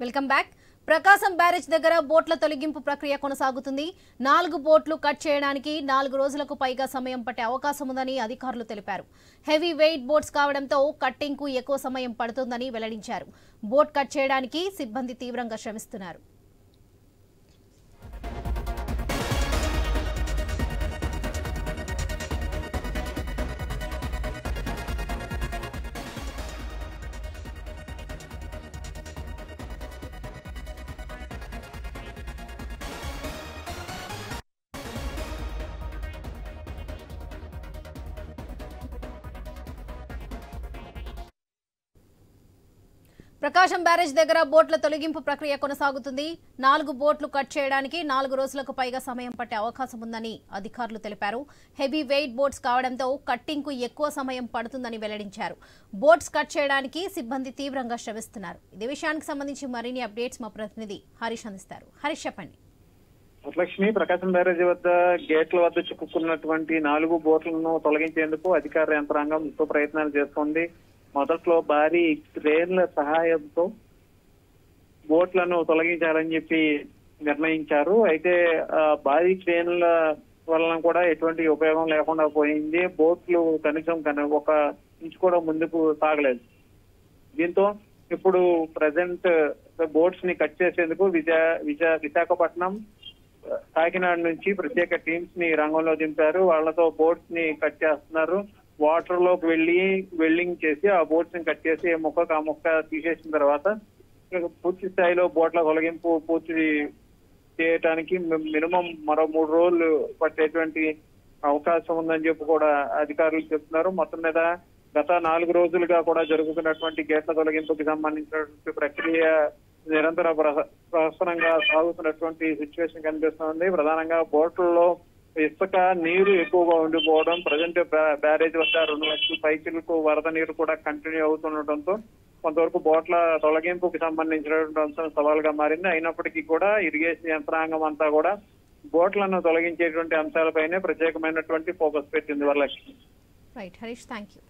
Welcome back. ప్రకాశం barrage దగ్గర బోట్ల తొలగింపు ప్రక్రియ కొనసాగుతుంది. 4 బోట్లు కట్ చేయడానికి 4 రోజులకు పైగా సమయం పట్టే అవకాశం ఉందని అధికారులు తెలిపారు. హెవీ వెయిట్ బోట్స్ కావడంతో కట్టింగ్ కు ఎక్కువ సమయం పడుతుందని వెల్లడించారు. బోట్ కట్ చేయడానికి సిబ్బంది తీవ్రంగా శ్రమిస్తున్నారు. ప్రకాశం బ్యారేజ్ దగ్గర బోట్ల తొలగింపు ప్రక్రియ కొనసాగుతుంది. 4 బోట్లు కట్ చేయడానికి 4 రోజులకు పైగా సమయం పట్టే అవకాశం ఉందని అధికారులు తెలిపారు. హెవీ వెయిట్ బోట్స్ కావడంతో కట్టింగ్ కు ఎక్కువ సమయం పడుతుందని వెల్లడించారు. బోట్స్ కట్ చేయడానికి సిబ్బంది తీవ్రంగా శ్రమిస్తున్నారు. ఇదే విషయానికి సంబంధించి మరిన్ని అప్డేట్స్ మా ప్రతినిధి హరీష్ అందిస్తారు. హరీష్, చెప్పండి. లక్ష్మి, ప్రకాశం బ్యారేజీ వద్ద గేట్ల వద్ద చిక్కుకున్నటువంటి 4 బోట్లను తొలగించేందుకు అధికార యంత్రాంగం ప్రయత్నాలు చేస్తోంది. మొదట్లో భారీ క్రేన్ల సహాయంతో బోట్లను తొలగించాలని చెప్పి నిర్ణయించారు. అయితే భారీ క్రేన్ల వలన కూడా ఎటువంటి ఉపయోగం లేకుండా పోయింది. బోట్లు కనీసం ఒక ఇంచు కూడా ముందుకు సాగలేదు. దీంతో ఇప్పుడు ప్రజెంట్ బోట్స్ ని కట్ చేసేందుకు విశాఖపట్నం, కాకినాడ నుంచి ప్రత్యేక టీమ్స్ ని రంగంలో దింపారు. వాళ్లతో బోట్స్ ని కట్ చేస్తున్నారు. వాటర్ లోకి వెల్డింగ్ చేసి ఆ బోట్స్ ని కట్ చేసి ఆ మొక్క తీసేసిన తర్వాత పూర్తి స్థాయిలో బోట్ల తొలగింపు పూర్తి చేయడానికి మినిమం మరో 3 రోజులు పట్టేటువంటి అవకాశం ఉందని చెప్పి కూడా అధికారులు చెప్తున్నారు. మొత్తం మీద గత 4 రోజులుగా కూడా జరుగుతున్నటువంటి గేట్ల తొలగింపుకి సంబంధించినటువంటి ప్రక్రియ నిరంతర ప్రహసనంగా సాగుతున్నటువంటి సిచ్యువేషన్ కనిపిస్తోంది. ప్రధానంగా బోట్లలో ఇసుక నీరు ఎక్కువగా ఉండిపోవడం, ప్రజెంట్ బ్యారేజ్ వద్ద 2 లక్షల పైకిలకు వరద నీరు కూడా కంటిన్యూ అవుతుండటంతో కొంతవరకు బోట్ల తొలగింపుకి సంబంధించినటువంటి అంశం సవాల్గా మారింది. అయినప్పటికీ కూడా ఇరిగేషన్ యంత్రాంగం అంతా కూడా బోట్లను తొలగించేటువంటి అంశాలపైనే ప్రత్యేకమైనటువంటి ఫోకస్ పెట్టింది. Varalakshmi. Right Harish, thank you.